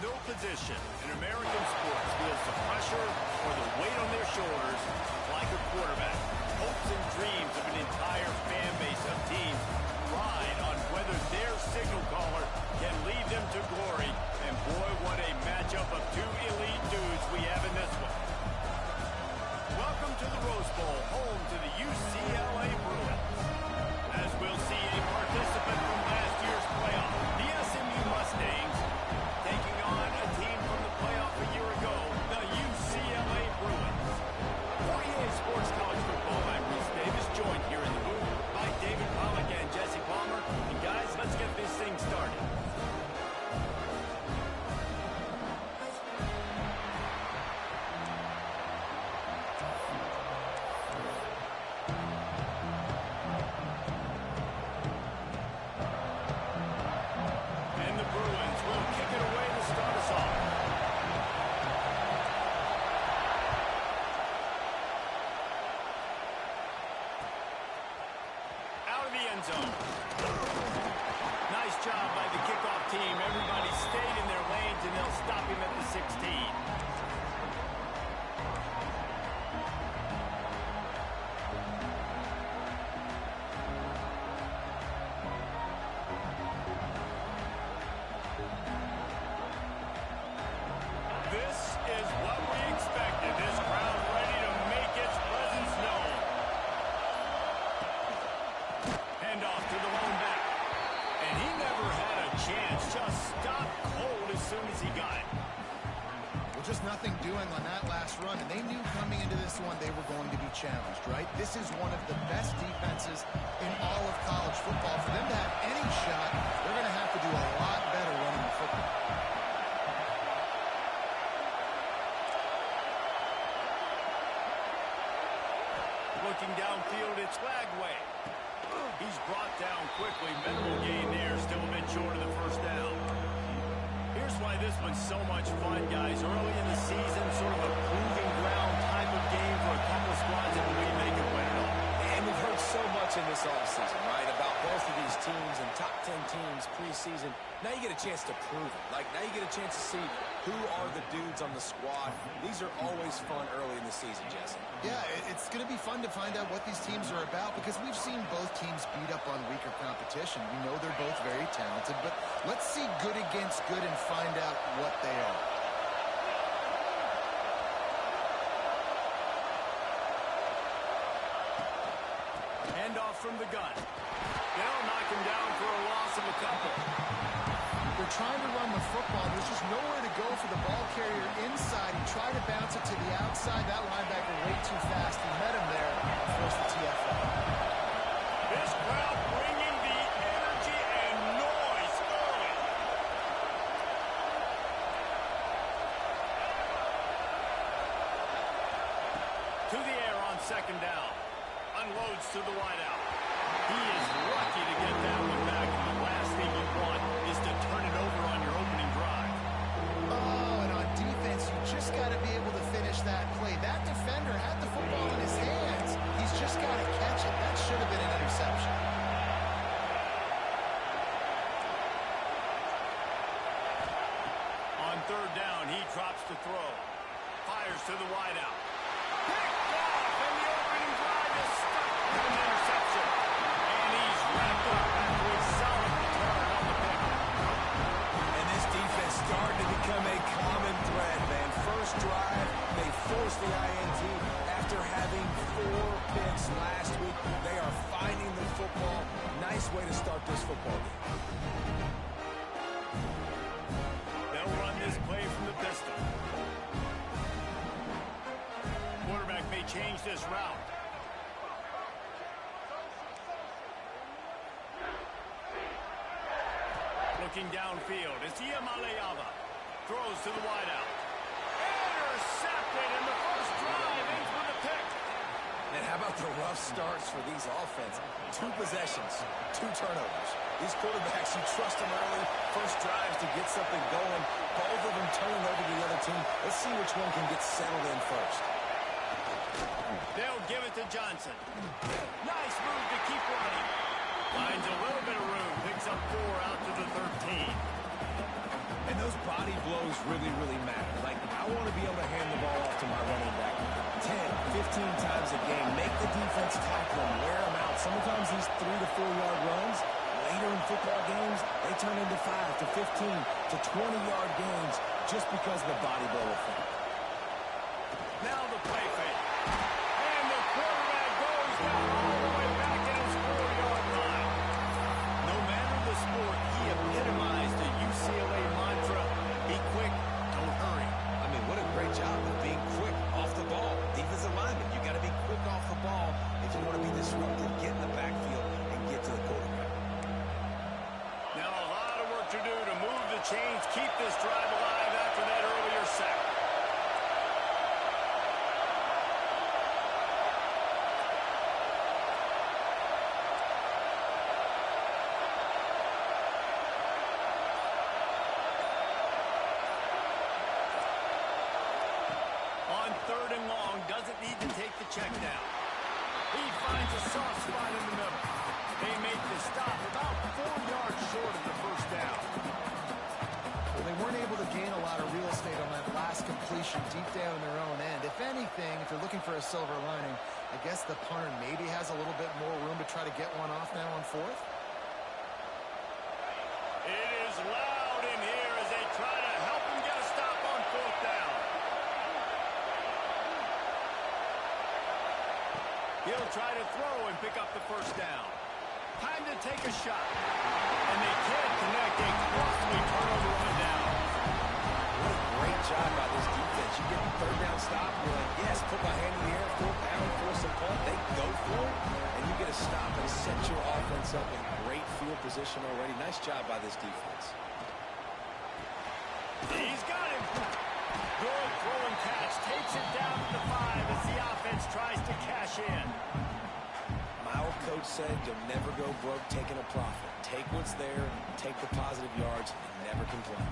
no position in American sports feels the pressure or the weight on their shoulders like a quarterback. Hopes and dreams of an entire fan base of teams ride on whether their signal caller can lead them to glory. And boy, what a matchup of two elite dudes we have in this one. Welcome to the Rose Bowl, home to the UCLA Bruins. As we'll see a participant from last year's playoff, the SMU Mustangs, taking on a team from the playoff a year ago, the UCLA Bruins. For EA Sports College Football, I'm Bruce Davis, joined here in the booth by David Pollack and Jesse Palmer. And guys, let's get this thing started. Zone. Nice job by the kickoff team. Everybody stayed in their lanes, and they'll stop him at the 16. This is what we expected. This crowd ready to make its presence known. Off to the lone back. And he never had a chance. Just stopped cold as soon as he got it. Well, just nothing doing on that last run. And they knew coming into this one they were going to be challenged, right? This is one of the best defenses in all of college football. For them to have any shot, they're going to have to do a lot better running the football. Looking downfield, it's Flagway. He's brought down quickly. Minimal gain there, still a bit short of the first down. Here's why this one's so much fun, guys. Early in the season, sort of a proving ground type of game for a couple squads that believe they can win it all. And we've heard so much in this offseason, right, about both of these teams and top 10 teams preseason. Now you get a chance to prove it. Like, now you get a chance to see who are the dudes on the squad. These are always fun early in the season, Jesse. Yeah, it's going to be fun to find out what these teams are about because we've seen both teams beat up on weaker competition. We know they're both very talented, but let's see good against good and find out what they are. Handoff from the gun. They'll knock him down for a loss of a couple. They're trying to run the football. There's just nowhere to go for the ball carrier inside. He tried to bounce it to the outside. That linebacker way too fast. He met him there and forced the TFL. This crowd bringing the energy and noise early. To the air on second down. Unloads to the wideout. He is lucky to get that one back, and the last thing you want is to turn it over on your opening drive. Oh, and on defense, you just got to be able to finish that play. That defender had the football in his hands. He's just got to catch it. That should have been an interception. On third down, he drops to throw. Fires to the wideout. Picked off, and the opening drive is stuck with an interception. And he's wrapped up after a solid return on the pick. And this defense started to become a common thread, man. First drive, they forced the INT after having 4 picks last week. They are finding the football. Nice way to start this football game. They'll run this play from the pistol. Quarterback may change this route. Looking downfield, it's Iamaleava. Throws to the wideout. Intercepted in the first drive, in for the pick. And how about the rough starts for these offense? 2 possessions, 2 turnovers. These quarterbacks, you trust them early, first drives to get something going. Both of them turning over to the other team. Let's see which one can get settled in first. They'll give it to Johnson. Nice move to keep running. Finds a little bit of room. Picks up 4 out to the 13. And those those body blows really matter. Like, I want to be able to hand the ball off to my running back 10, 15 times a game. Make the defense tackle them, wear them out. Sometimes these 3 to 4 yard runs, later in football games, they turn into 5 to 15 to 20-yard gains just because of the body blow effect. Now the play fake. And the quarterback goes down all the way back at his 4-yard line. No matter the sport, he epitomized the UCLA mantra, be quick, don't hurry. I mean, what a great job of being quick off the ball. Defensive lineman, you got to be quick off the ball if you want to be disruptive, get in the backfield, and get to the quarterback. Now a lot of work to do to move the chains, keep this drive alive after that earlier sack. On 3rd and long, doesn't need to take the check down. He finds a soft spot in the middle. They make the stop about 4 yards short of the first down. Well, they weren't able to gain a lot of real estate on that last completion deep down in their own end. If anything, if you're looking for a silver lining, I guess the punter maybe has a little bit more room to try to get one off now on 4th. It is loud in here as they try to help him get a stop on 4th down. He'll try to throw and pick up the first down. Time to take a shot. And they can't connect a costly turnover on down. What a great job by this defense. You get the 3rd down stop, you're like, yes, put my hand in the air, 4th down, force a punt. They go for it, and you get a stop and set your offense up in great field position already. Nice job by this defense. He's got him. Good throw and catch. Takes it down to the 5 as the offense tries to cash in. My old coach said you'll never go broke taking a profit. Take what's there, take the positive yards, and never complain.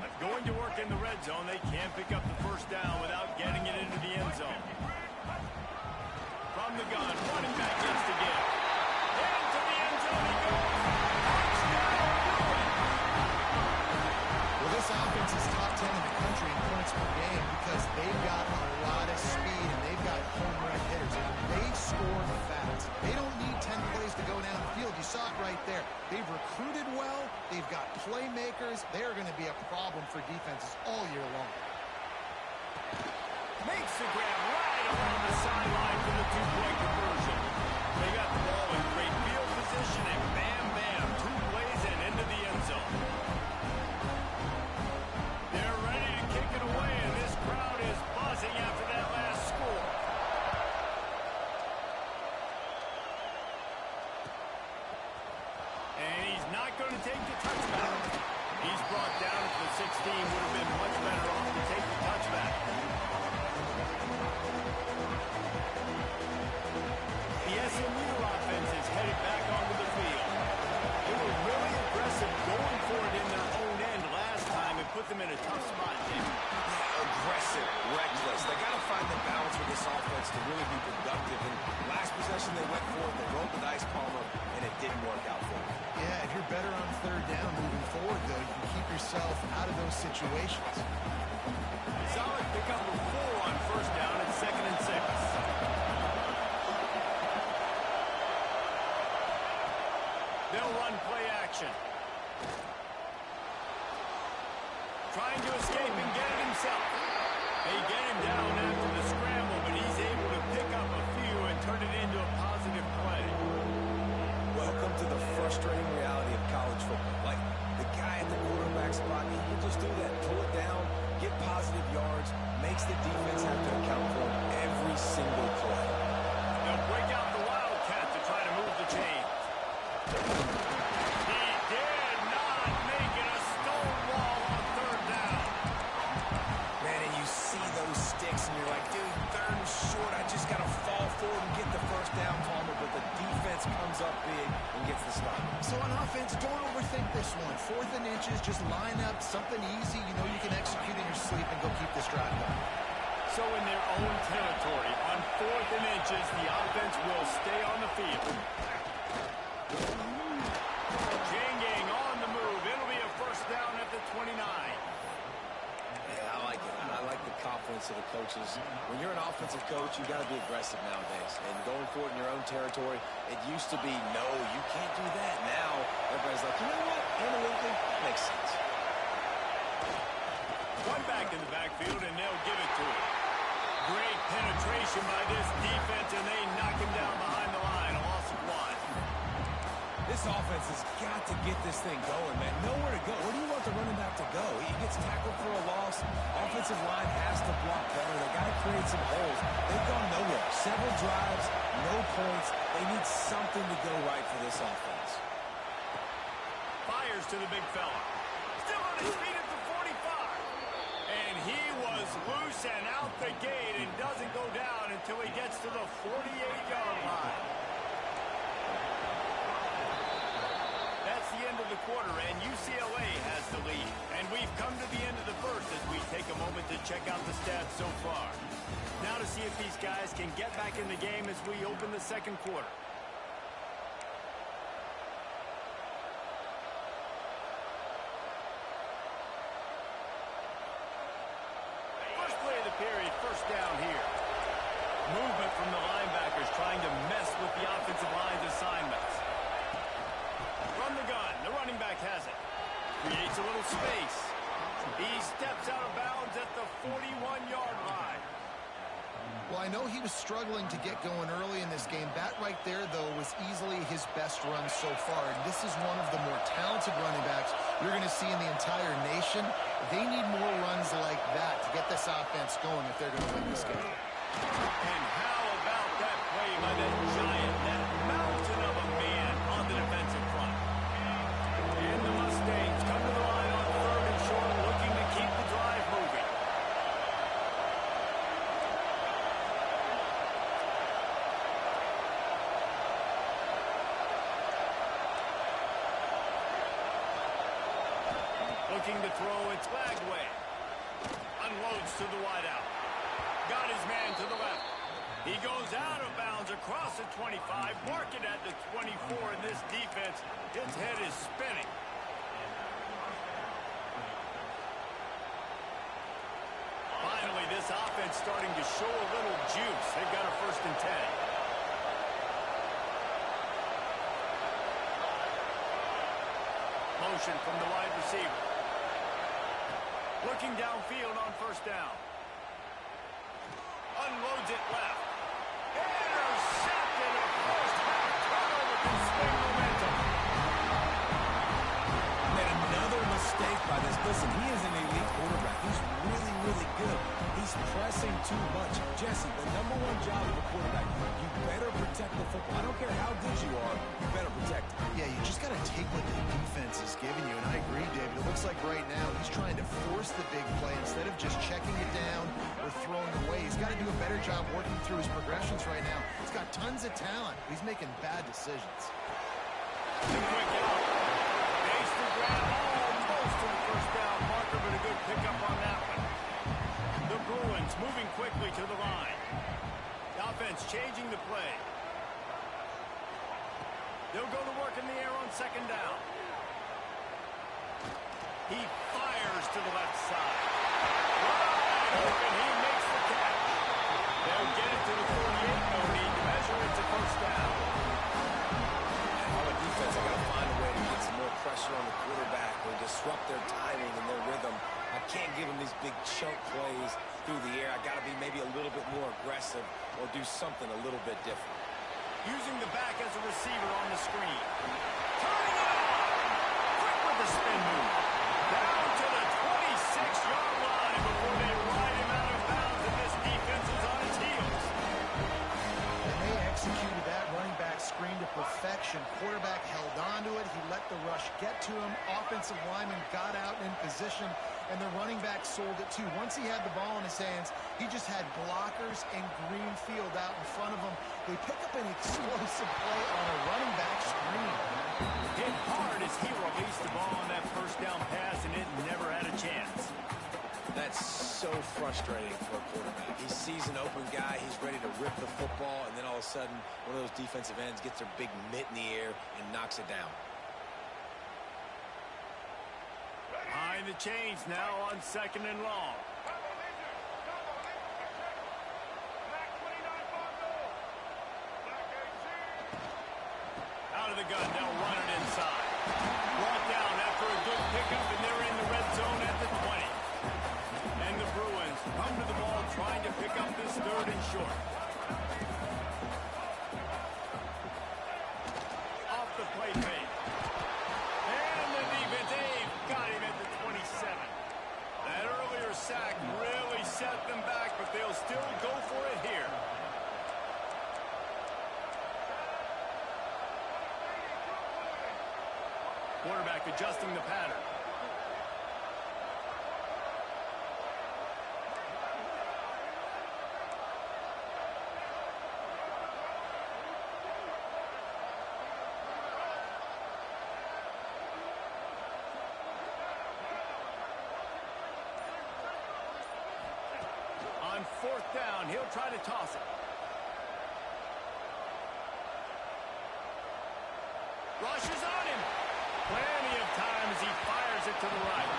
But going to work in the red zone, they can't pick up the first down without getting it into the end zone. From the gun, running back gets to give. Into the end zone he goes. Touchdown, Bruins. Well, this offense is top 10 in the country in points per game because they've got a lot of speed and they've got home run hitters. They score fast. They don't need 10 plays to go down the field. You saw it right there. They've recruited well. They've got playmakers. They are going to be a problem for defenses all year long. Makes the grab right around the sideline for the 2-point conversion. They got the ball in great field position and bam, 2 plays and into the end zone. They're ready to kick it away, and this crowd is buzzing after that last score. And he's not going to take the touchback. He's brought down at the 16. Would have been much better off to take the touchback. The SMU offense is headed back onto the field. They were really aggressive going for it in their own end last time and put them in a tough spot, Jim. Aggressive, reckless. They got to find the balance with this offense to really be productive. And last possession they went for it, they rolled the dice, Palmer, and it didn't work out for them. Yeah, if you're better on 3rd down moving forward, though, you can keep yourself out of those situations. Solid pickup of 4 on 1st down at 2nd and 6. They'll run play action. Trying to escape and get it himself. They get him down after the scramble, but he's able to pick up a few and turn it into a positive play. Welcome to the frustrating reality of college football. Like, the guy at the quarterback spot, he can just do that. Pull it down, get positive yards, makes the defense have to account for him every single play. They'll break out the Wildcat to try to move the chains. He did not make it a stone wall on 3rd down. Man, and you see those sticks, and you're like, dude, 3rd and short. I just got to fall forward and get the first down, Palmer, but the defense comes up big and gets the stop. So on offense, don't overthink this one. 4th and inches, just line up something easy. You know you can execute in your sleep and go keep this drive going. so in their own territory. On 4th and inches, the offense will stay on the field. Janging on the move. It'll be a first down at the 29. Yeah, I like it. I like the confidence of the coaches. When you're an offensive coach, you got to be aggressive nowadays. And going for it in your own territory, it used to be, no, you can't do that. Now, everybody's like, you know what? Analytically, that makes sense. One back in the backfield, and they'll give it to him. Great penetration by this defense, and they knock him down behind the line. A loss of 1. This offense has got to get this thing going, man. Nowhere to go. Where do you want the running back to go? He gets tackled for a loss. Offensive line has to block better. They got to create some holes. They've gone nowhere. Several drives, no points. They need something to go right for this offense. Fires to the big fella. Still on his feet at the 45. And he was loose and out the gate and doesn't go down until he gets to the 48-yard line. That's the end of the quarter, and UCLA has the lead. And we've come to the end of the first as we take a moment to check out the stats so far. Now to see if these guys can get back in the game as we open the second quarter. First play of the period, first down here. Movement from the linebackers trying to mess with the offensive line's assignments. Run the gun. The running back has it. Creates a little space. He steps out of bounds at the 41-yard line. Well, I know he was struggling to get going early in this game. That right there, though, was easily his best run so far. And this is one of the more talented running backs you're going to see in the entire nation. They need more runs like that to get this offense going if they're going to win this game. And how about that play by that giant, that mountain of a man on the defensive front? And the Mustangs come to the line on 3rd and short, looking to keep the drive moving. Looking to throw, it's Lagway. Unloads to the wideout. Got his man to the left. He goes out of bounds across the 25, mark it at the 24, and this defense, its head is spinning. Finally, this offense starting to show a little juice. They've got a 1st and 10. Motion from the wide receiver. Looking downfield on 1st down. Unloads it left. Intercepted, a first half turnover can swing momentum. Made another mistake by this. Listen, he is an elite quarterback. He's really, really good. He's pressing too much. Jesse, the #1 job of a quarterback, you better protect the football. I don't care how good you are, you better protect it. Yeah, you just got to take what the defense is giving you. And I agree, David. It looks like right now he's trying to force the big play instead of just checking it down or throwing away. He's got to do a better job working through his progressions right now. He's got tons of talent. He's making bad decisions. Too quick out. Base to grab almost to the 1st down marker, but a good pickup on that one. The Bruins moving quickly to the line. The offense changing the play. They'll go to work in the air on 2nd down. He fires to the left side. Wide open, he makes the catch. They'll get it to the 48, no need to measure it to 1st down. On a defense, I got to find a way to get some more pressure on the quarterback or disrupt their timing and their rhythm. I can't give them these big chunk plays through the air. I got to be maybe a little bit more aggressive or do something a little bit different. Using the back as a receiver on the screen. Turning it on. Quick with the spin move. Down to the 26-yard line before they ride him out of bounds, and this defense is on its heels. And they executed that running back screen to perfection. Quarterback held on to it. He let the rush get to him. Offensive lineman got out in position, and the running back sold it too. Once he had the ball in his hands, he just had blockers and green field out in front of him. They pick up an explosive play on a running back screen. Hit hard as he released the ball on that 1st down pass, and it never had a chance. That's so frustrating for a quarterback. He sees an open guy, he's ready to rip the football, and then all of a sudden, one of those defensive ends gets their big mitt in the air and knocks it down. Behind the chains now on 2nd and long. Out of the gun, they'll run it inside. Brought down after a good pickup, and they're in the red zone at the 20. And the Bruins come to the ball trying to pick up this 3rd and short. Off the play fake. And the defense, they've got him at the 27. That earlier sack really set them back, but they'll still go for it here. Quarterback adjusting the pattern. On 4th down, he'll try to toss it. Rushes on him. Plenty of time as he fires it to the right.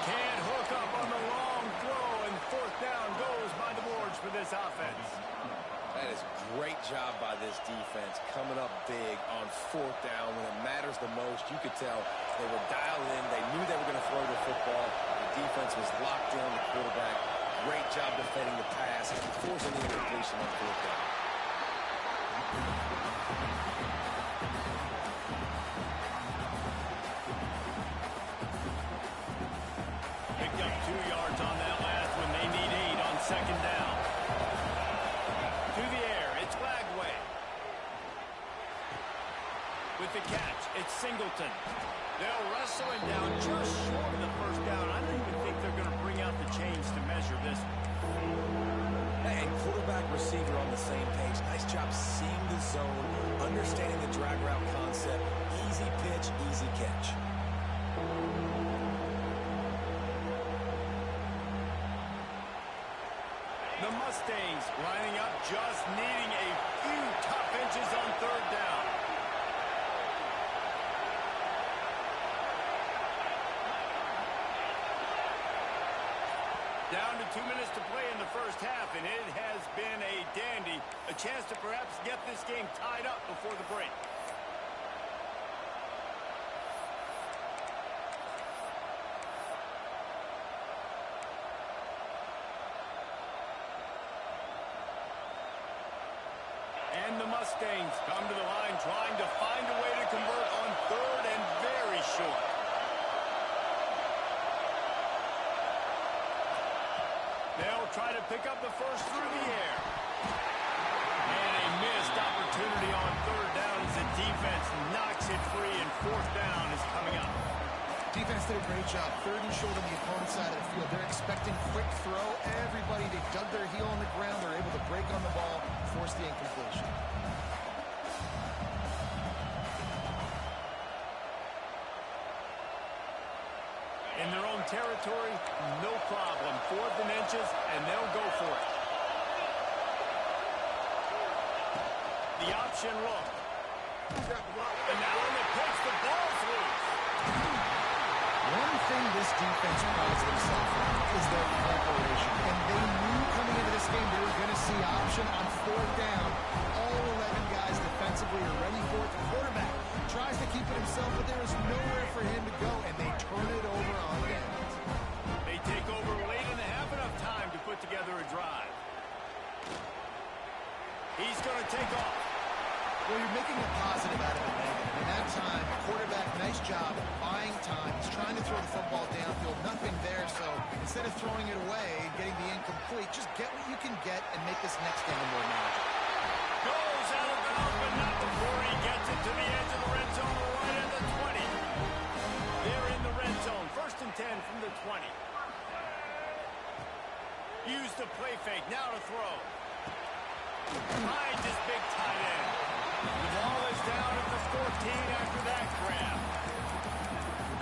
Can't hook up on the long throw, and 4th down goes by the boards for this offense. That is great job by this defense, coming up big on 4th down when it matters the most. You could tell they were dialed in. They knew they were going to throw the football. The defense was locked in on the quarterback. Great job defending the pass, forcing the incompletion on 4th down. Picked up 2 yards on that last one. They need 8 on 2nd down. To the air, it's Lagway. With the catch, it's Singleton. They'll wrestle him down just short of the 1st down. I don't even think they're going to bring out the chains to measure this one. And quarterback, receiver on the same page. Nice job seeing the zone, understanding the drag route concept. Easy pitch, easy catch. The Mustangs lining up, just needing a few tough inches on 3rd down. Down to 2 minutes to play in the 1st half, and it has been a dandy. A chance to perhaps get this game tied up before the break. And the Mustangs come to the line trying to find a way to convert on 3rd and very short. They'll try to pick up the first through the air. And a missed opportunity on 3rd down as the defense knocks it free, and 4th down is coming up. Defense did a great job. 3rd and short on the opponent's side of the field. They're expecting quick throw. Everybody, they dug their heel on the ground. They're able to break on the ball, force the incompletion. In their own territory, no problem. 4th and inches, and they'll go for it. The option look. And now in the pitch, the ball's loose. One thing this defense prides themselves on is their preparation. And they knew coming into this game they were going to see option on 4th down. All 11 guys defensively are ready for it. The quarterback tries to keep it himself, but there is nowhere for him to go, and they turn it over on downs. They take over late in the half, enough time to put together a drive. He's going to take off. Well, you're making a positive out of a negative. In that time, quarterback, nice job buying time. He's trying to throw the football downfield. Nothing there, so instead of throwing it away and getting the incomplete, just get what you can get and make this next down more manageable. Goes out of bounds, but not before he gets it to the edge of the red zone right at the 20. They're in the red zone. 1st and 10 from the 20. Use the play fake. Now to throw. Finds his big tight end. The ball is down at the 14 after that grab.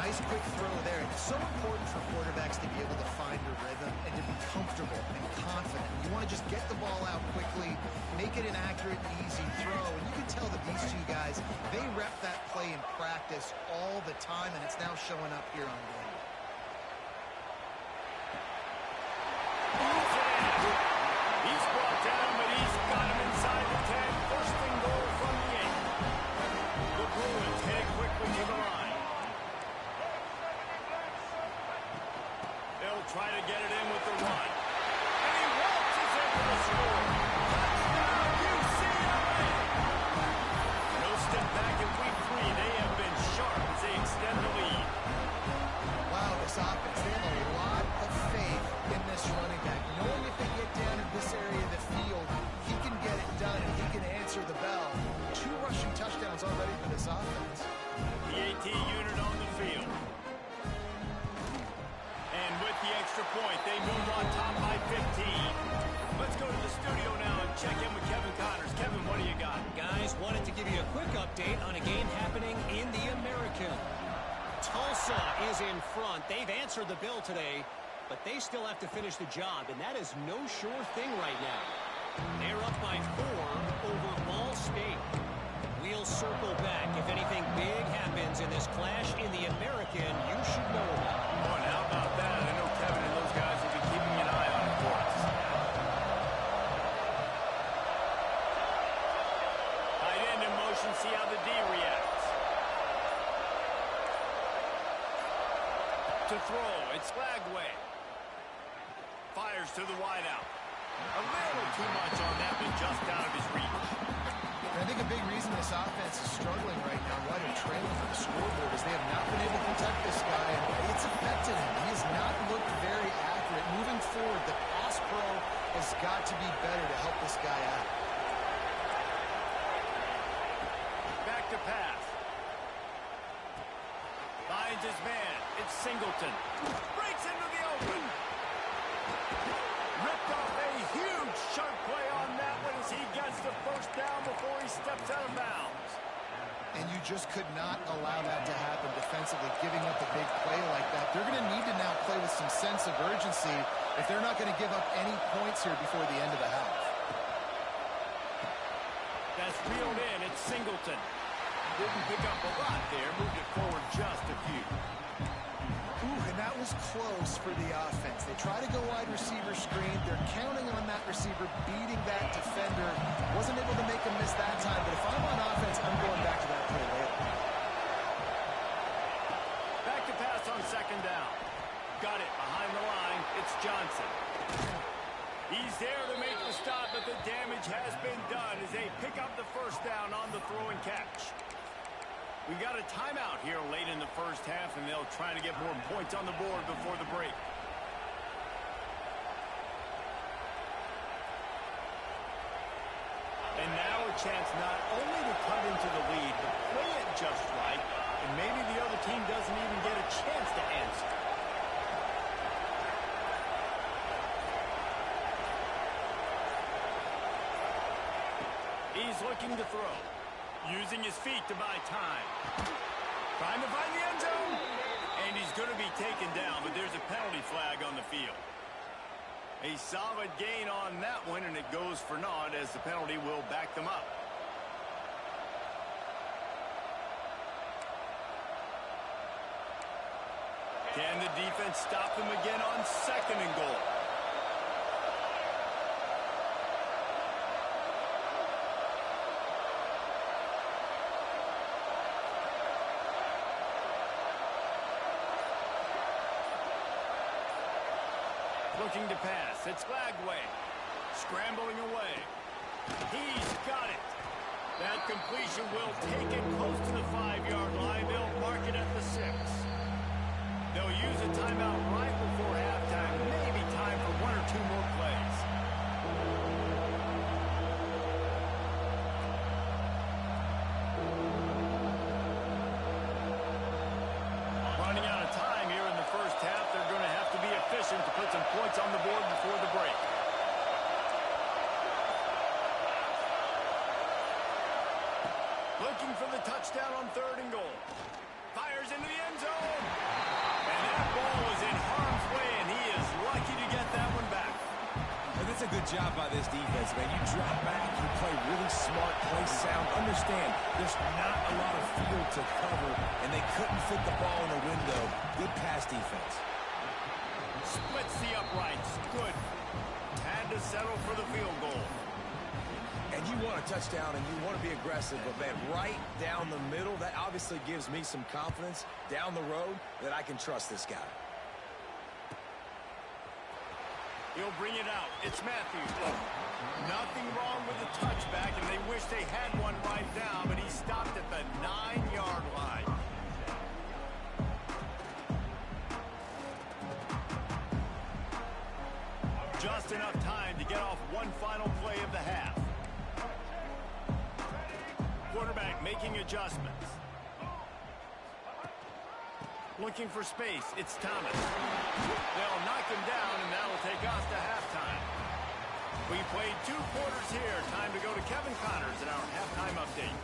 Nice quick throw there. It's so important for quarterbacks to be able to find a rhythm and to be comfortable and confident. You want to just get the ball out quickly, make it an accurate, easy throw. And you can tell that these two guys, they rep that play in practice all the time, and it's now showing up here on game. He's brought down, but he's got him inside the 10. First and goal from the 8. The Bruins head quickly to the line. They'll try to get it in with the run. And he waltzes in for the score. Touchdown, UCLA! No step back in week 3. They have been sharp as they extend the lead. Wow, this offense, they have a lot of faith in this running back. Knowing if they get down in this area of the field, he can get it done and he can answer the bell. 2 rushing touchdowns already for this offense. The AT unit on the field. And with the extra point, they move on top by 15. Let's go to the studio now and check in with Kevin Connors. Kevin, what do you got? Guys, wanted to give you a quick update on a game happening in the American. Tulsa is in front. They've answered the bell today, but they still have to finish the job, and that is no sure thing right now. They're up by 4 over Ball State. We'll circle back. If anything big happens in this clash in the American, you should know about it. Oh, and how about that? I know Kevin and those guys will be keeping an eye on it for us. Tight end in motion, see how the D reacts. To throw, it's Flagway. Fires to the wideout. A little too much on that, but just out of his reach. I think a big reason this offense is struggling right now, why they're trailing on the scoreboard, is they have not been able to protect this guy, and it's affected him. He has not looked very accurate. Moving forward, the pass pro has got to be better to help this guy out. Back to pass. Finds his man. It's Singleton. Breaks into the open. Ripped off a huge sharp play on that one as he gets the first down before he steps out of bounds. And you just could not allow that to happen defensively, giving up a big play like that. They're going to need to now play with some sense of urgency if they're not going to give up any points here before the end of the half. That's reeled in. It's Singleton. Didn't pick up a lot there. Moved it forward just a few. Ooh, and that was close for the offense. They try to go wide receiver screen. They're counting on that receiver beating that defender. Wasn't able to make him miss that time, but if I'm on offense, I'm going back to that play later. Back to pass on second down. Got it behind the line. It's Johnson. He's there to make the stop, but the damage has been done as they pick up the first down on the throw and catch. We got a timeout here late in the first half, and they'll try to get more points on the board before the break. And now a chance not only to cut into the lead, but play it just right, and maybe the other team doesn't even get a chance to answer. He's looking to throw. Using his feet to buy time. Trying to find the end zone. And he's going to be taken down, but there's a penalty flag on the field. A solid gain on that one, and it goes for naught as the penalty will back them up. Can the defense stop them again on second and goal? Looking to pass. It's Flagway. Scrambling away. He's got it. That completion will take it close to the 5-yard line. They'll mark it at the 6. They'll use a timeout right before halftime. Maybe time for 1 or 2 more plays. Running out of time here in the first half. They're going to have to be efficient to put some points on the board before the break. Looking for the touchdown on third and goal. Fires into the end zone. And that ball was in harm's way, and he is lucky to get that one back. And that's a good job by this defense, man. You drop back, you play really smart, play sound. Understand, there's not a lot of field to cover, and they couldn't fit the ball in the window. Good pass defense. Splits the uprights. Good. Had to settle for the field goal. And you want a touchdown, and you want to be aggressive, but, man, right down the middle, that obviously gives me some confidence down the road that I can trust this guy. He'll bring it out. It's Matthews. Nothing wrong with the touchback, and they wish they had one right now, but he stopped at the 9-yard line. Just enough time to get off one final play of the half. Quarterback making adjustments. Looking for space. It's Thomas. They'll knock him down, and that will take us to halftime. We played 2 quarters here. Time to go to Kevin Connors in our halftime update.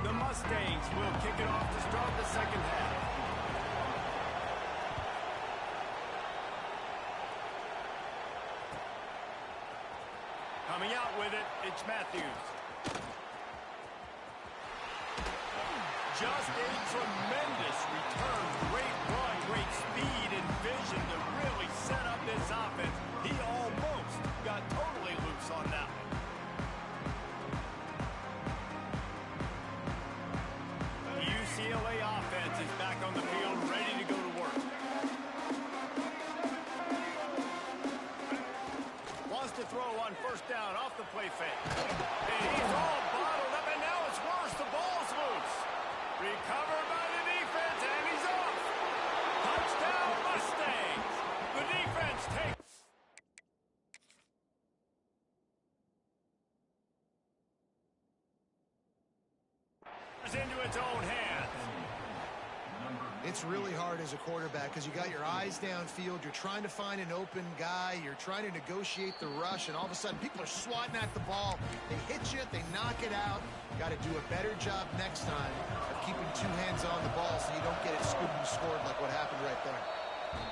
The Mustangs will kick it off to start the second half. Coming out with it, it's Matthews. Just a tremendous return. Great run, great speed and vision to really set up this offense. He almost got totally loose on that one. The UCLA offense is back on the field, ready to go to work. Wants to throw on first down off the play fake. And he's all bottled up, and now it's worse. The ball's loose. Recovered by the defense, and he's off. Touchdown, Mustangs. The defense takes into its own hands. It's really hard as a quarterback because you got your eyes downfield. You're trying to find an open guy. You're trying to negotiate the rush, and all of a sudden people are swatting at the ball. They hit you. They knock it out. Got to do a better job next time of keeping 2 hands on the ball so you don't get it scooped and scored like what happened right there.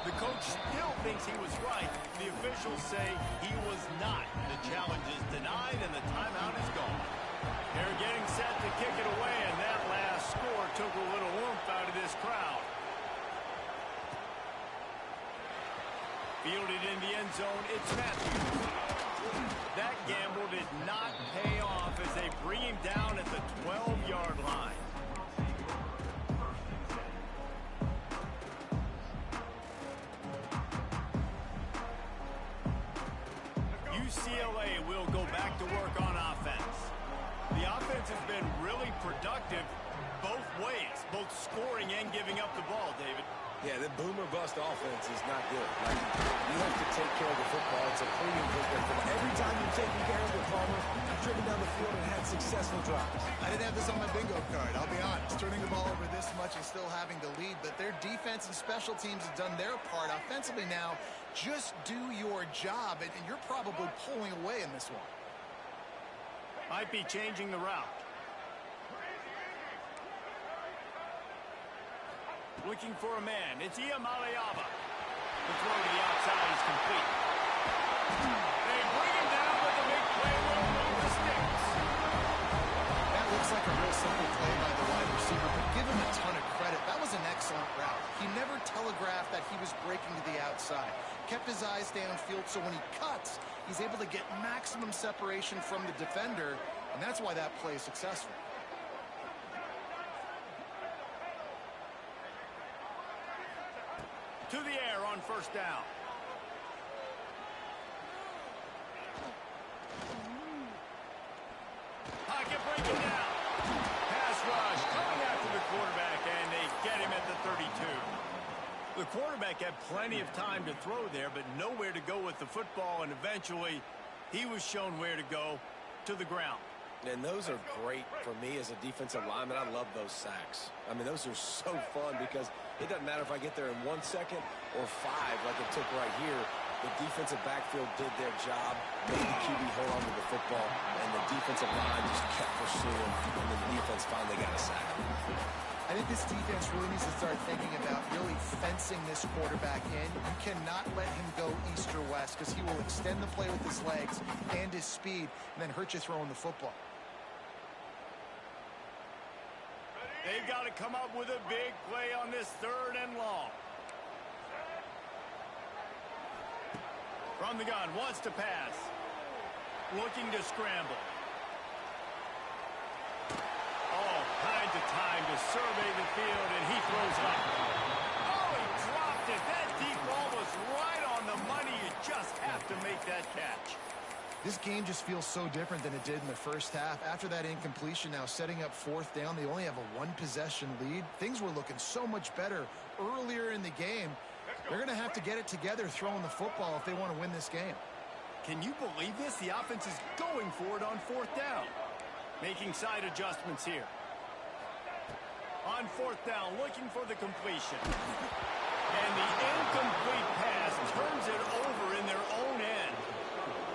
The coach still thinks he was right. The officials say he was not. The challenge is denied, and the timeout is gone. They're getting set to kick it away, and that last score took a little oomph out of this crowd. Fielded in the end zone, it's Matthews. That gamble did not pay off as they bring him down at the 12-yard line. UCLA will go back to work on offense. The offense has been really productive both ways, both scoring and giving up the ball, David. Yeah, the boomer-bust offense is not good. Like, you have to take care of the football. It's a premium football. Every time you're taking care of it, Palmer, you've driven down the field and had successful drives. I didn't have this on my bingo card, I'll be honest. Turning the ball over this much and still having to lead, but their defense and special teams have done their part. Offensively now, just do your job, and you're probably pulling away in this one. Might be changing the route. Looking for a man. It's Iamaleava. The throw to the outside is complete. They bring him down with the big play will move the sticks. That looks like a real simple play by the wide receiver, but give him a ton of credit. That was an excellent route. He never telegraphed that he was breaking to the outside. Kept his eyes downfield, so when he cuts, he's able to get maximum separation from the defender, and that's why that play is successful. To the air on first down. Pocket breaking down. Pass rush coming after the quarterback, and they get him at the 32. The quarterback had plenty of time to throw there, but nowhere to go with the football, and eventually he was shown where to go, to the ground. And those are great for me as a defensive lineman. I love those sacks. I mean, those are so fun because it doesn't matter if I get there in 1 second or 5 like it took right here. The defensive backfield did their job, made the QB hold on to the football, and the defensive line just kept pursuing, and then the defense finally got a sack. I think this defense really needs to start thinking about really fencing this quarterback in. You cannot let him go east or west because he will extend the play with his legs and his speed and then hurt you throwing the football. They've got to come up with a big play on this 3rd and long. From the gun, wants to pass. Looking to scramble. All kinds of time to survey the field, and he throws it up. Oh, he dropped it. That deep ball was right on the money. You just have to make that catch. This game just feels so different than it did in the first half. After that incompletion, now setting up 4th down, they only have a 1-possession lead. Things were looking so much better earlier in the game. They're going to have to get it together throwing the football if they want to win this game. Can you believe this? The offense is going for it on 4th down. Making side adjustments here. On 4th down, looking for the completion. And the incomplete pass turns it over in their own end.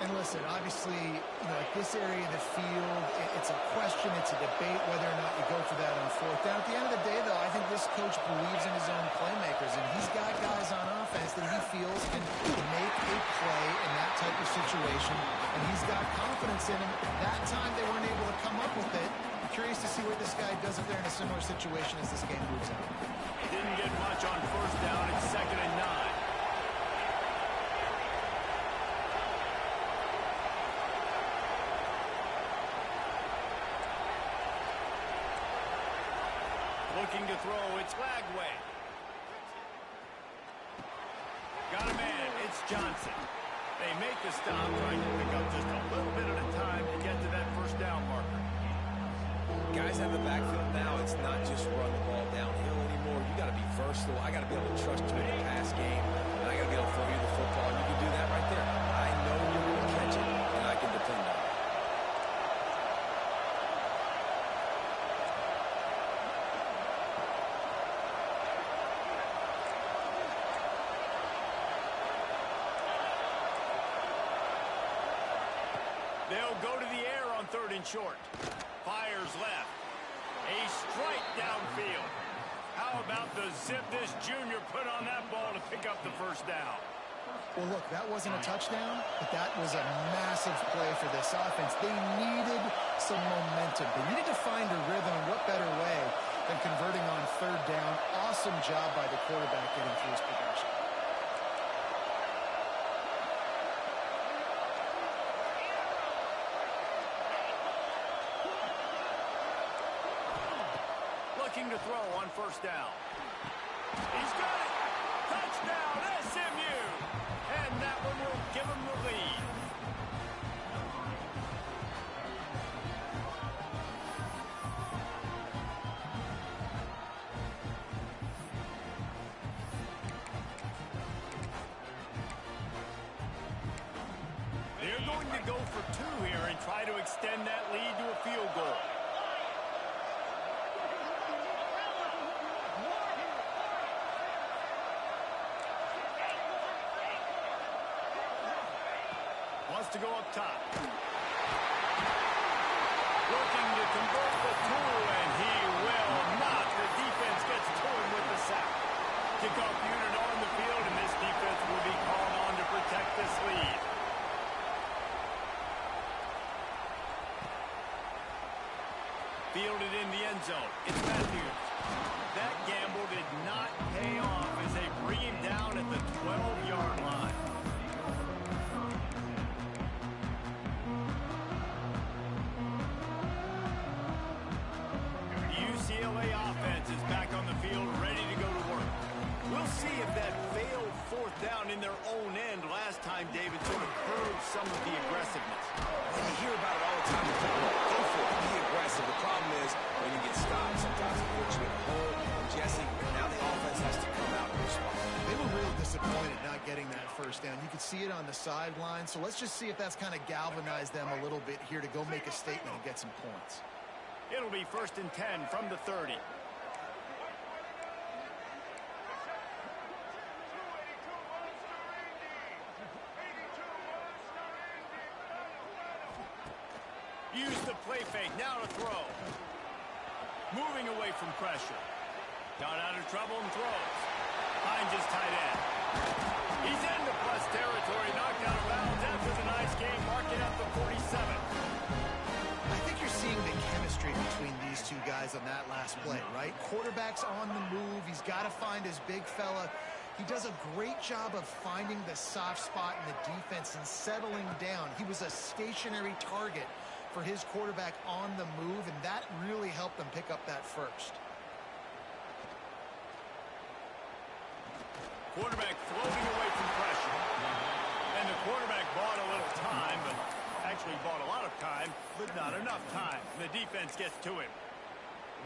And listen, obviously, at this area of the field, it's a question, it's a debate whether or not you go for that on 4th down. At the end of the day, though, I think this coach believes in his own playmakers, and he's got guys on offense that he feels can make a play in that type of situation, and he's got confidence in him. That time they weren't able to come up with it. I'm curious to see what this guy does if they're in a similar situation as this game moves on. Didn't get much on 1st down. It's 2nd and 9. Looking to throw, it's Lagway. Got a man, it's Johnson. They make the stop, trying to pick up just a little bit at a time to get to that 1st down marker. Guys have the backfield now. It's not just run the ball downhill anymore. You got to be versatile. I got to be able to trust you in the pass game, and I got to be able to throw you the football, and you can do that right there. I know you're going to catch it, and I can depend on it. They'll go to the air on 3rd and short. Fires left. A strike downfield. How about the zip this junior put on that ball to pick up the 1st down? Well, look, that wasn't a touchdown, but that was a massive play for this offense. They needed some momentum. They needed to find a rhythm, and what better way than converting on 3rd down. Awesome job by the quarterback getting through his progression. Looking to throw on 1st down. He's got it. Touchdown, SMU. And that one will give him the lead. They're going to go for 2 here and try to extend that lead to a field goal. Wants to go up top. Looking to convert the 2, and he will not. The defense gets to him with the sack. Kickoff unit on the field, and this defense will be called on to protect this lead. Fielded in the end zone. It's Matthews. That gamble did not pay off as they bring him down at the 12-yard line. UCLA offense is back on the field, ready to go to work. We'll see if that failed 4th down in their own end last time, David, sort of curbed some of the aggressiveness. And you hear about it all the time. Go for it. Be aggressive. The problem is when you get stopped, sometimes it puts you in a hole. And Jesse, now the offense has to come out and respond. They were really disappointed not getting that 1st down. You could see it on the sideline. So let's just see if that's kind of galvanized them a little bit here to go make a statement and get some points. It'll be 1st and 10 from the 30. Use the play fake. Now to throw. Moving away from pressure. Got out of trouble and throws. Finds his tight end. He's into plus territory. Knocked out of bounds after the nice game. Marking up the 47. I think you're seeing the chemistry between these two guys on that last play, right? Quarterback's on the move. He's got to find his big fella. He does a great job of finding the soft spot in the defense and settling down. He was a stationary target for his quarterback on the move, and that really helped them pick up that first. Quarterback floating away from pressure. And the quarterback bought a little time, but actually bought a lot of time, but not enough time. The defense gets to him.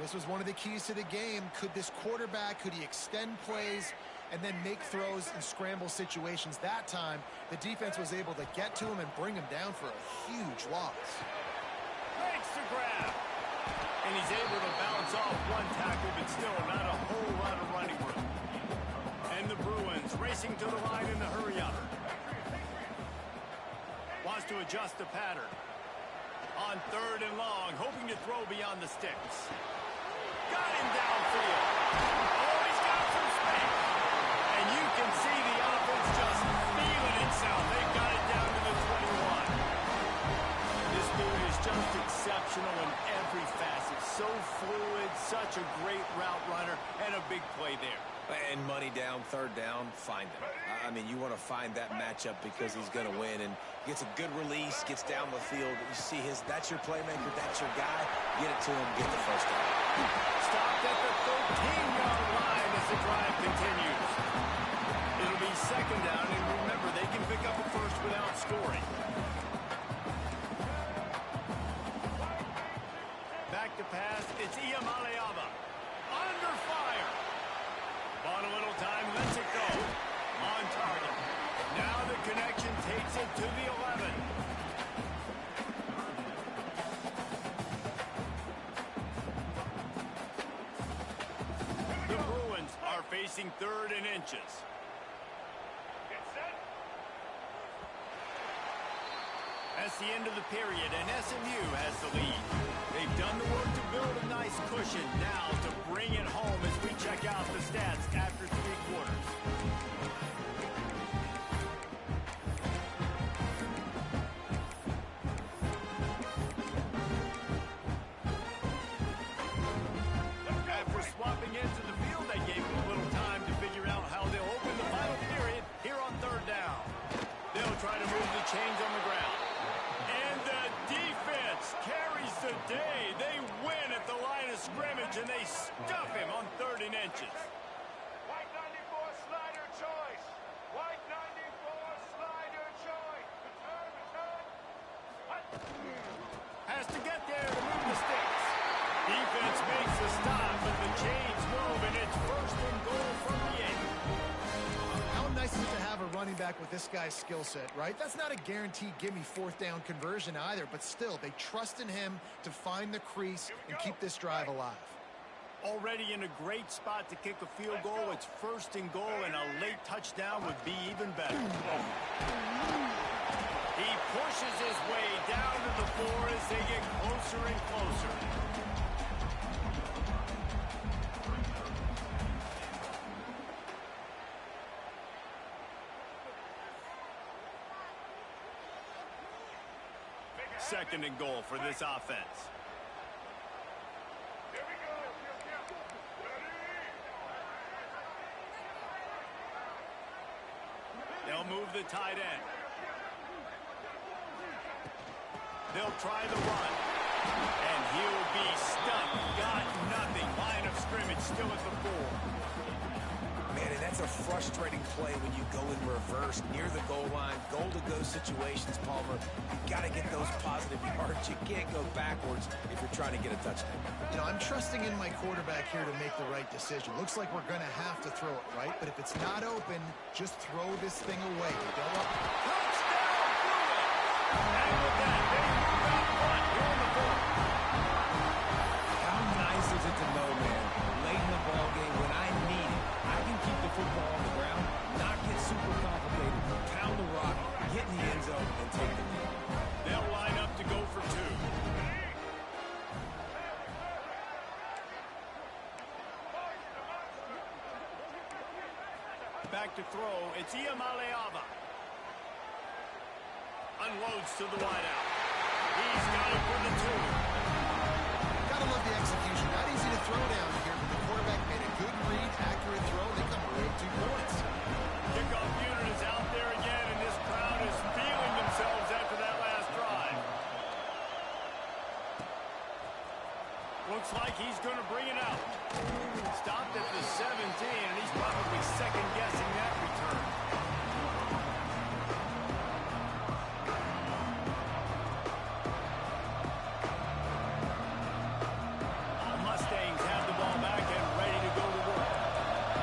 This was one of the keys to the game. Could this quarterback, could he extend plays and then make throws in scramble situations? That time, the defense was able to get to him and bring him down for a huge loss. Makes the grab. And he's able to bounce off one tackle, but still not a whole lot of running room. And the Bruins racing to the line in the hurry-up. Wants to adjust the pattern. On 3rd and long, hoping to throw beyond the sticks. Got him downfield. Oh, he's got some space. And you can see the offense just feeling itself. They've got it down to the 21. This dude is just exceptional in every facet. So fluid, such a great route runner, and a big play there. And money down, 3rd down, find him. I mean, you want to find that matchup because he's going to win. And gets a good release, gets down the field. You see that's your playmaker, that's your guy. Get it to him, get the first down. Stopped at the 13-yard line as the drive continues. It'll be 2nd down, and remember, they can pick up a first without scoring. Back to pass, it's Iamaleava. Under fire. Bought a little time, lets it go. On target. Now the connection takes it to the 11. The Bruins are facing 3rd and inches. Get set. That's the end of the period, and SMU has the lead. They've done the work to build a nice cushion. Now to bring it home as we check out the stats after 3 quarters. After swapping into the field, they gave them a little time to figure out how they'll open the final period here on 3rd down. They'll try to move the chains on the ground. And the defense carries the day. They win at the line of scrimmage, and they stuff him on 3rd and inches. White 94 slider choice. White 94 slider choice. Return. Has to get there to move the sticks. Defense makes the stop, but the chains move, and it's 1st and goal from the 8. How nice is it to have a running back with this guy's skill set, right? That's not a guaranteed gimme 4th down conversion either, but still, they trust in him to find the crease and keep this drive alive. Already in a great spot to kick a field goal. It's 1st and goal, and a late touchdown would be even better. He pushes his way down to the 4 as they get closer and closer. Second and goal for this offense. Here we go. Ready? They'll move the tight end. They'll try the run. And he'll be stuck. Got nothing. Line of scrimmage still at the 4. Man, and that's a frustrating play when you go in reverse near the goal line, goal-to-go situations, Palmer. You got to get those positive yards. You can't go backwards if you're trying to get a touchdown. You know, I'm trusting in my quarterback here to make the right decision. Looks like we're going to have to throw it, right? But if it's not open, just throw this thing away. You don't want... Touchdown, Bruins! And with that, they move out front here in the 4th. How nice is it to know, man, late in the ball game when I need it, I can keep the football on the ground, not get super complicated, pound the rock, get in the end zone, and take the lead. They'll line up to go for 2. quarterback to throw. It's Iamaleava. Unloads to the wideout. He's got it for the 2. Gotta love the execution. Not easy to throw down here, but the quarterback made a good read, accurate throw, and they come away with 2 points. Kickoff unit is out there again, and this crowd is feeling themselves after that last drive. Looks like he's going to bring it out. Stopped at the 17, and he's probably second-guessing that return. Mustangs have the ball back and ready to go to work.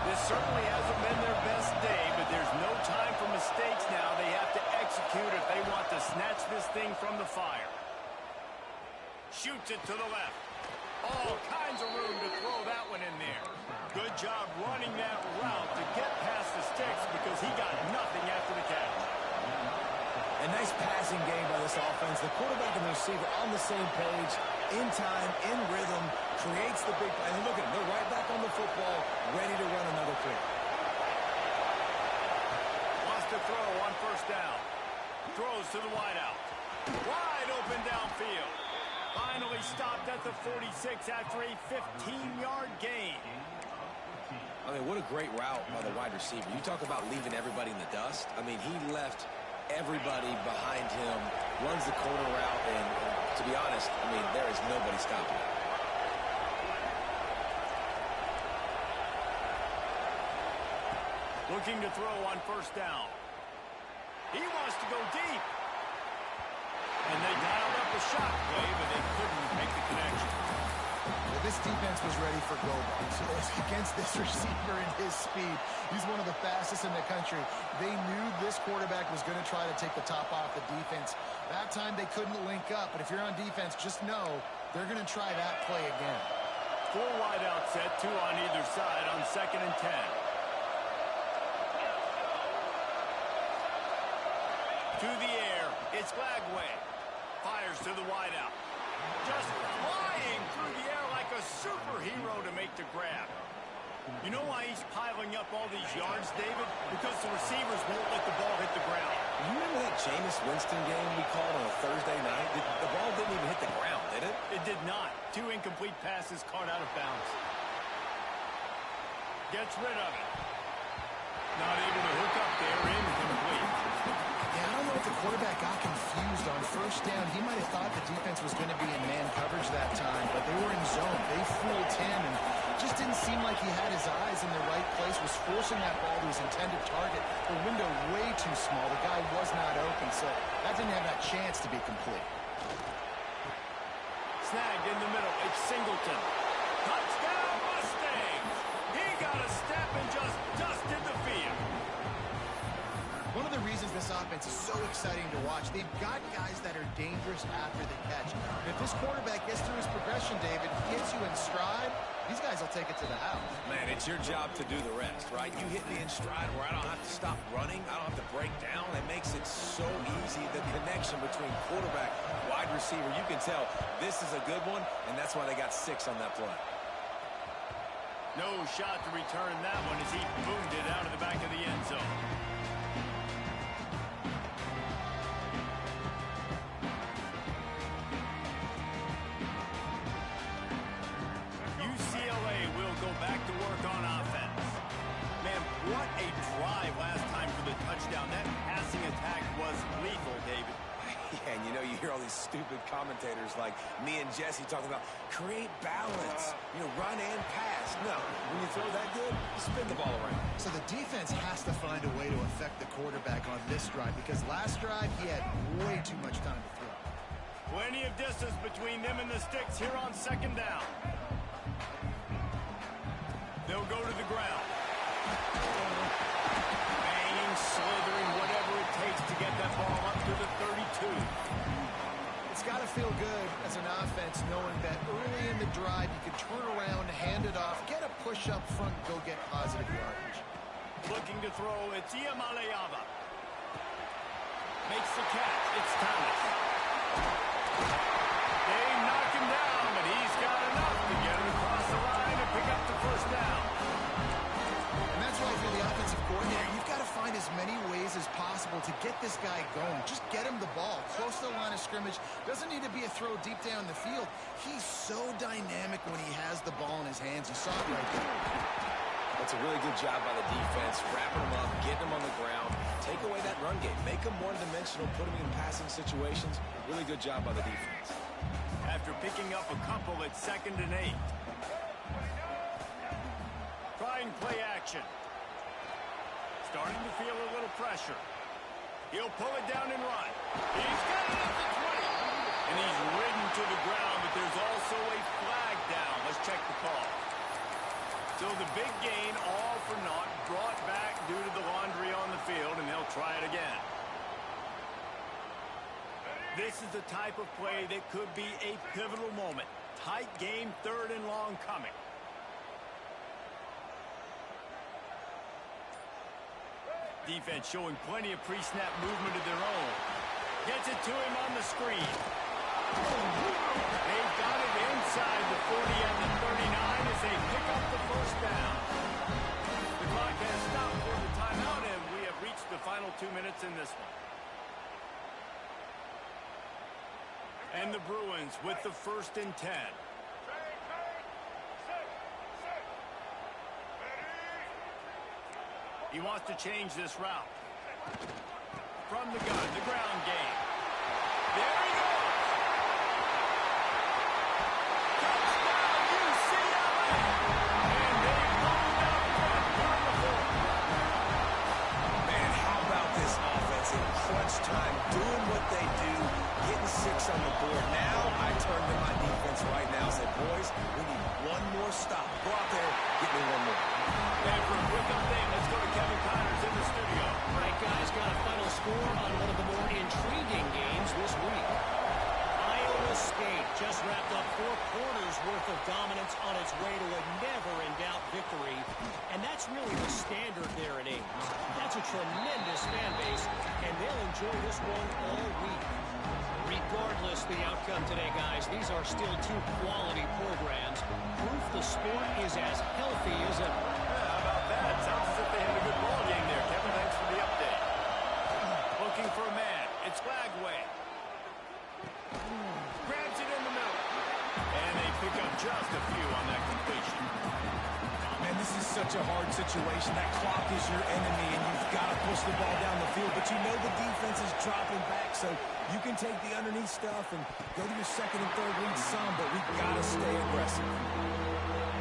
This certainly hasn't been their best day, but there's no time for mistakes now. They have to execute if they want to snatch this thing from the fire. Shoots it to the left. All kinds of room to throw that one in there. Good job running that route to get past the sticks because he got nothing after the catch. A nice passing game by this offense. The quarterback and the receiver on the same page, in time, in rhythm, creates the big play. And look at them. They're right back on the football, ready to run another play. Wants to throw on first down. Throws to the wideout. Wide open downfield. Finally stopped at the 46 after a 15-yard gain. I mean, what a great route by the wide receiver. You talk about leaving everybody in the dust. I mean, he left everybody behind him, runs the corner route, and to be honest, I mean, there is nobody stopping him. Looking to throw on first down. He wants to go deep. And they dialed up a shot play, but they couldn't make the connection. Well, this defense was ready for go balls. So against this receiver and his speed, he's one of the fastest in the country. They knew this quarterback was going to try to take the top off the defense. That time they couldn't link up, but if you're on defense, just know they're going to try that play again. 4 wide out set, 2 on either side on 2nd and 10. To the air, it's Glagway. Fires to the wideout. Just flying through the air like a superhero to make the grab. You know why he's piling up all these yards, David? Because the receivers won't let the ball hit the ground. You remember that Jameis Winston game we called on a Thursday night? The ball didn't even hit the ground, did it? It did not. 2 incomplete passes caught out of bounds. Gets rid of it. Not able to hook up there, incomplete. Yeah, I don't know if the quarterback got confused on first down. He might have thought the defense was going to be in man coverage that time, but they were in zone. They fooled him and just didn't seem like he had his eyes in the right place, was forcing that ball to his intended target. The window way too small. The guy was not open, so that didn't have that chance to be complete. Snagged in the middle. It's Singleton. Touchdown, Mustangs! He got a step and just dusted the field. One of the reasons this offense is so exciting to watch, they've got guys that are dangerous after the catch. And if this quarterback gets through his progression, David, gets you in stride, these guys will take it to the house. Man, it's your job to do the rest, right? You hit me in stride where I don't have to stop running. I don't have to break down. It makes it so easy. The connection between quarterback, wide receiver, you can tell this is a good one, and that's why they got 6 on that play. No shot to return that one as he boomed it out of the back of the end zone. UCLA will go back to work on offense. Man, what a drive last time for the touchdown. That passing attack was lethal, David. Yeah, and you know, you hear all these stupid commentators like me and Jesse talking about create balance, you know, run and pass. No, when you throw that good, you spin the ball around. So the defense has to find a way to affect the quarterback on this drive because last drive he had way too much time to throw. Plenty of distance between them and the sticks here on 2nd down. They'll go to the ground. Banging, slithering, whatever it takes to get that ball up to the 32. It's got to feel good as an offense knowing that early in the drive you can turn around, hand it off, get a push up front, and go get positive yardage. Looking to throw, it's Iamaleava. Makes the catch. It's Thomas. They knock him down, but he's got enough to get him across the line and pick up the first down. And that's why for the offensive coordinator, you able to get this guy going. Just get him the ball close to the line of scrimmage. Doesn't need to be a throw deep down the field. He's so dynamic when he has the ball in his hands. You saw it right there. That's a really good job by the defense, wrapping them up, getting them on the ground, take away that run game, make them one-dimensional, put them in passing situations. Really good job by the defense. After picking up a couple at 2nd and 8. Trying play action. Starting to feel a little pressure. He'll pull it down and run. He's got it up to 20. And he's ridden to the ground, but there's also a flag down. Let's check the call. So the big gain, all for naught, brought back due to the laundry on the field, and they'll try it again. This is the type of play that could be a pivotal moment. Tight game, 3rd and long coming. Defense showing plenty of pre-snap movement of their own. Gets it to him on the screen. They've got it inside the 40 and the 39 as they pick up the first down. The clock has stopped for the timeout, and we have reached the final 2 minutes in this one. And the Bruins with the 1st and 10. He wants to change this route. From the gun, the ground game. There he goes! Touchdown, UCLA! And they moved up front during the 4th. Man, how about this offense in crunch time, doing what they do, getting 6 on the board. Now I turn to my defense right now and say, boys, we need one more stop. Go out there, get me one more. And for a quick update, let's go to Kevin Connors in the studio. All right, guys, got a final score on one of the more intriguing games this week. Iowa State just wrapped up 4 quarters worth of dominance on its way to a never-in-doubt victory. And that's really the standard there in Ames. That's a tremendous fan base, and they'll enjoy this one all week. Regardless the outcome today, guys, these are still 2 quality programs. Proof the sport is as healthy as ever. How about that? Sounds as if they had a good ball game there. Kevin, thanks for the update. Looking for a man. It's Flagway. Grabs it in the middle. And they pick up just a few on that completion. Man, this is such a hard situation. That clock is your enemy, and you've got to push the ball down the field. But you know the defense is dropping back, so you can take the underneath stuff and go to your 2nd and 3rd read some, but we've got to stay aggressive.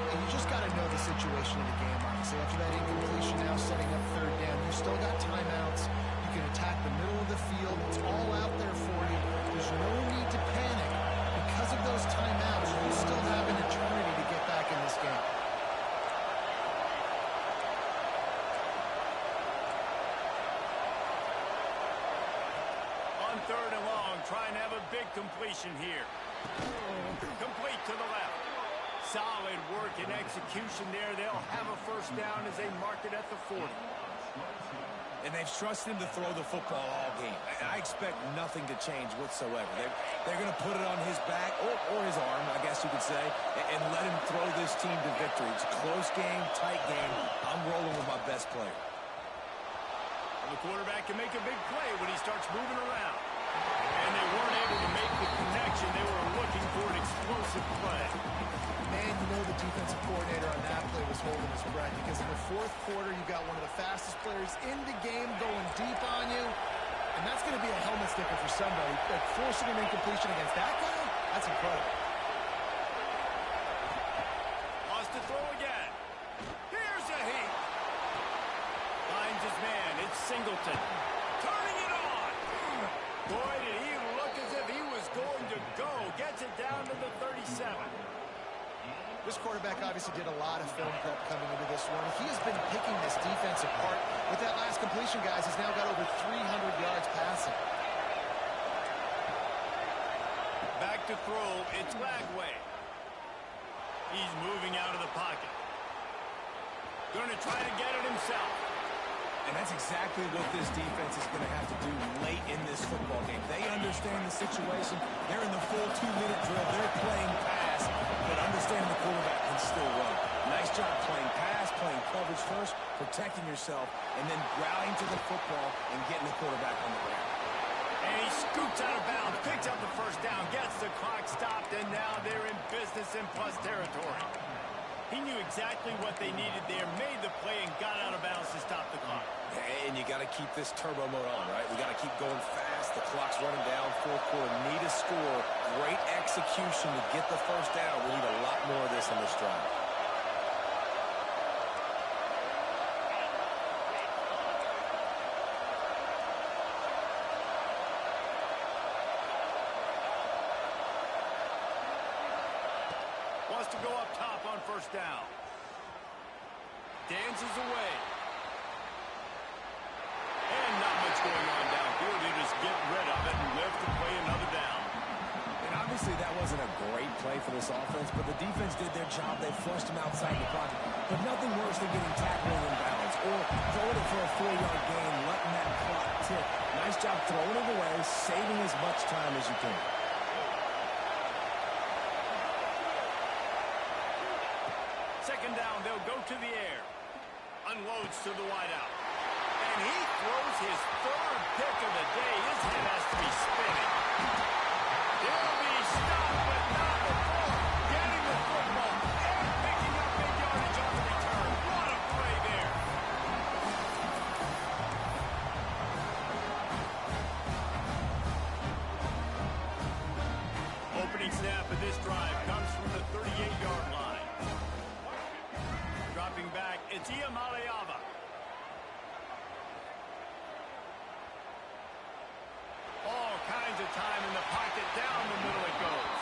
And you just got to know the situation of the game, honestly. After that incompletion, now setting up 3rd down, you still got timeouts. You can attack the middle of the field. It's all out there for you. There's no need to panic. Because of those timeouts, you still have an eternity to get back in this game. On 3rd and long, trying to have a big completion here. Complete to the left. Solid work and execution there. They'll have a first down as they mark it at the 40. And they've trusted him to throw the football all game. I expect nothing to change whatsoever. They're going to put it on his back, or his arm, I guess you could say, and let him throw this team to victory. It's a close game, tight game. I'm rolling with my best player. And the quarterback can make a big play when he starts moving around. And they weren't able to make the connection. They were looking for an explosive play. Man, you know the defensive coordinator on that play was holding his breath, because in the 4th quarter, you've got one of the fastest players in the game going deep on you, and that's going to be a helmet sticker for somebody. Like, forcing an incompletion against that guy, that's incredible. Wants to throw again. Here's a heat. Finds his man. It's Singleton. Turning it on. Boy, did he look as if he was going to go. Gets it down to the 37. This quarterback obviously did a lot of film prep coming into this one. He has been picking this defense apart. With that last completion, guys, he's now got over 300 yards passing. Back to throw. It's Flagway. He's moving out of the pocket. Going to try to get it himself. And that's exactly what this defense is going to have to do late in this football game. They understand the situation. They're in the full 2-minute drill. They're playing pass, but understanding the quarterback can still run. Nice job playing pass, playing coverage first, protecting yourself, and then rallying to the football and getting the quarterback on the ground. And he scoops out of bounds, picks up the first down, gets the clock stopped, and now they're in business in plus territory. He knew exactly what they needed there, made the play, and got out of bounds to stop the clock. And you got to keep this turbo mode on, right? We got to keep going fast. The clock's running down. Fourth quarter, need a score. Great execution to get the first down. We need a lot more of this in this drive. Wants to go up top on first down. Dances away. And not much going on downfield. They just get rid of it and live to play another down. And obviously that wasn't a great play for this offense, but the defense did their job. They flushed him outside the pocket. But nothing worse than getting tackled in bounds or throwing it for a 4-yard gain, letting that clock tick. Nice job throwing it away, saving as much time as you can. Second down, they'll go to the air. Unloads to the wideout. And he throws his third pick of the day. His head has to be spinning. He'll be stopped, but not before getting the football and picking up big yardage on the return. What a play there. Opening snap of this drive comes from the 38-yard line. Dropping back, it's Iamaleava. All kinds of time in the pocket, down the middle it goes.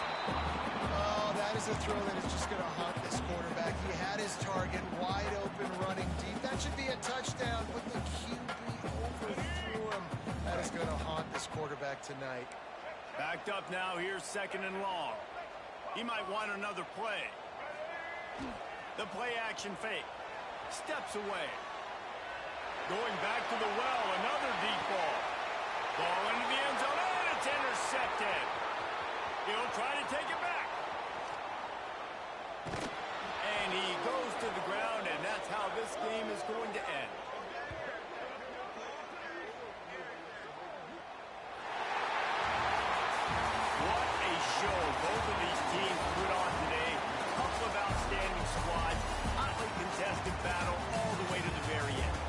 Oh, that is a throw that is just going to haunt this quarterback. He had his target wide open running deep. That should be a touchdown, but the QB overthrew him. That is going to haunt this quarterback tonight. Backed up now, here's second and long. He might want another play. The play action fake. Steps away. Going back to the well, another deep ball. Ball into the end zone, and it's intercepted. He'll try to take it back. And he goes to the ground, and that's how this game is going to end. What a show both of these teams put on today. Couple of outstanding squads, hotly contested battle all the way to the very end.